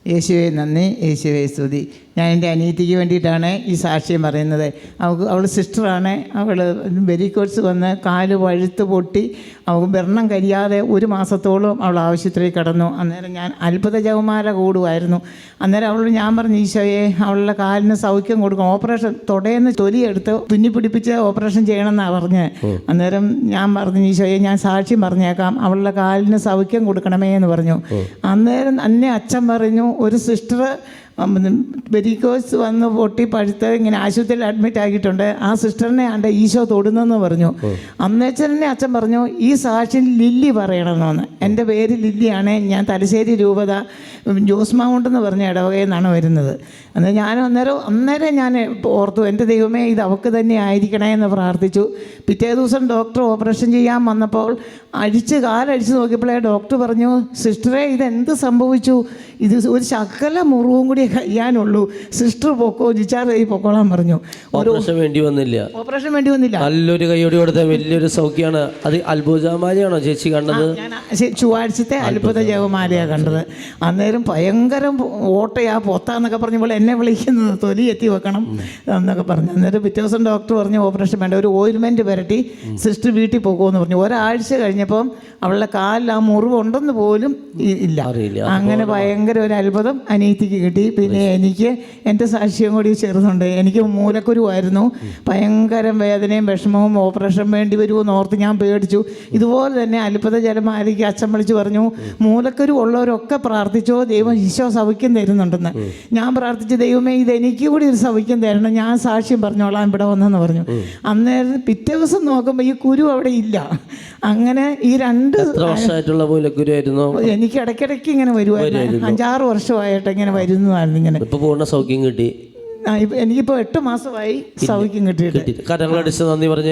യേശുവെ നന്ദി, യേശുവെ സ്തുതി. ഞാൻ എൻ്റെ അനിയത്തിക്ക് വേണ്ടിയിട്ടാണ് ഈ സാക്ഷ്യം പറയുന്നത്. അവൾ സിസ്റ്ററാണ്. അവൾ വെരിക്കോഴ്സ് വന്ന് കാല് വഴുത്ത് പൊട്ടി അവൾക്ക് വ്രണം കരിയാതെ 1 മാസത്തോളം അവൾ ആശുപത്രിയിൽ കിടന്നു. അന്നേരം ഞാൻ അത്ഭുത ജപമാല കൂടുമായിരുന്നു. അന്നേരം അവളോട് ഞാൻ പറഞ്ഞു, ഈശോയെ അവളുടെ കാലിന് സൗഖ്യം കൊടുക്കണം, ഓപ്പറേഷൻ തൊടേന്ന് തൊലിയെടുത്ത് തുന്നിപ്പിടിപ്പിച്ച് ഓപ്പറേഷൻ ചെയ്യണമെന്നാണ് പറഞ്ഞത്. അന്നേരം ഞാൻ പറഞ്ഞു, ഈശോയെ ഞാൻ സാക്ഷ്യം പറഞ്ഞേക്കാം, അവളുടെ കാലിന് സൗഖ്യം കൊടുക്കണമേ എന്ന് പറഞ്ഞു. അന്നേരം അന്നെ അച്ഛൻ പറഞ്ഞു, ഒരു സിസ്റ്റർ വെരിക്കോസ് വന്ന് പൊട്ടി പഴുത്ത് ഇങ്ങനെ ആശുപത്രിയിൽ അഡ്മിറ്റ് ആക്കിയിട്ടുണ്ട്, ആ സിസ്റ്ററിനെ ആണ്ട് ഈശോ തൊടുന്നെന്ന് പറഞ്ഞു. അന്നേച്ചനെ അച്ഛൻ പറഞ്ഞു, ഈ സാക്ഷി ലില്ലി പറയണമെന്ന്. എൻ്റെ പേര് ലില്ലിയാണ്, ഞാൻ തലശ്ശേരി രൂപത ജോസ്മൗണ്ട് എന്ന് പറഞ്ഞ ഇടവകയിൽ നിന്നാണ് വരുന്നത്. എന്നാൽ ഞാൻ അന്നേരം ഞാൻ ഓർത്തു, എൻ്റെ ദൈവമേ ഇത് അവൾക്ക് തന്നെ ആയിരിക്കണേ എന്ന് പ്രാർത്ഥിച്ചു. പിറ്റേ ദിവസം ഡോക്ടർ ഓപ്പറേഷൻ ചെയ്യാൻ വന്നപ്പോൾ കാലടിച്ച് നോക്കിയപ്പോഴേ ഡോക്ടർ പറഞ്ഞു, സിസ്റ്ററെ ഇതെന്ത് സംഭവിച്ചു, ഇത് ഒരു ശകല മുറിവും കൂടി കഴിയാനുള്ളൂ, സിസ്റ്റർ പൊക്കോ, ജിച്ചാർ പൊക്കോളാൻ പറഞ്ഞു. ഓപ്പറേഷൻ വേണ്ടി വന്നില്ല. നല്ലൊരു കൈയോടി കൊടുത്ത വലിയൊരു സൗഖ്യമാണ്. അത് അത്ഭുത ജപമാലയാണോ ചേച്ചി കണ്ടത്? ഞാൻ ചൊവ്വാഴ്ചത്തെ അത്ഭുത ജപമാലയാണ് കണ്ടത്. അന്നേരം ഭയങ്കരം ഓട്ടയാ പൊത്താന്നൊക്കെ പറഞ്ഞപ്പോൾ എന്നെ വിളിക്കുന്നത്, തൊലി എത്തി വെക്കണം എന്നൊക്കെ പറഞ്ഞു. അന്നേരം പിറ്റേ ദിവസം ഡോക്ടർ പറഞ്ഞു, ഓപ്പറേഷൻ വേണ്ട, ഒരു ഓയിൽമെൻറ്റ് പുരട്ടി സിസ്റ്റർ വീട്ടിൽ പോകുമെന്ന് പറഞ്ഞു. ഒരാഴ്ച കഴിഞ്ഞപ്പം അവളുടെ കാലിൽ ആ മുറിവുണ്ടെന്ന് പോലും ഇല്ല. അങ്ങനെ ഭയങ്കര ഒരു അത്ഭുതം അനിയത്തിക്ക് കിട്ടി. പിന്നെ എനിക്ക് എൻ്റെ സാക്ഷ്യം കൂടി ചെറുതുണ്ട്. എനിക്ക് മൂലക്കുരുവായിരുന്നു, ഭയങ്കര വേദനയും വിഷമവും, ഓപ്പറേഷൻ വേണ്ടി വരുമെന്ന് ഓർത്ത് ഞാൻ പേടിച്ചു. ഇതുപോലെ തന്നെ അത്ഭുത ജപമാലയ്ക്ക് അച്ഛൻ വിളിച്ച് പറഞ്ഞു, മൂലക്കുരു ഉള്ളവരൊക്കെ പ്രാർത്ഥിച്ചോ, ദൈവം ഈശോ സൗഖ്യം തരുന്നുണ്ടെന്ന്. ഞാൻ പ്രാർത്ഥിച്ചു, ദൈവമേ ഇതെനിക്ക് കൂടി ഒരു സൗഖ്യം തരണം, ഞാൻ സാക്ഷ്യം പറഞ്ഞോളാം ഇവിടെ വന്നെന്ന് പറഞ്ഞു. അന്നേരം പിറ്റേ ദിവസം നോക്കുമ്പോൾ ഈ കുരു അവിടെ ഇല്ല. അങ്ങനെ ഈ 2 വർഷമായിട്ടുള്ള മൂലക്കുരുവായിരുന്നു. എനിക്ക് ഇടയ്ക്കിടയ്ക്ക് ഇങ്ങനെ വരുമായിരുന്നു, 5-6 വർഷമായിട്ട് ഇങ്ങനെ വരുന്നതായിരുന്നു. ഇങ്ങനെ പൂർണ്ണ സൗഖ്യം കിട്ടി. എനിക്കിപ്പോൾ 8 മാസമായി സൗഖ്യം കിട്ടിയിട്ട്. കരങ്ങളടിച്ച് നന്ദി പറഞ്ഞ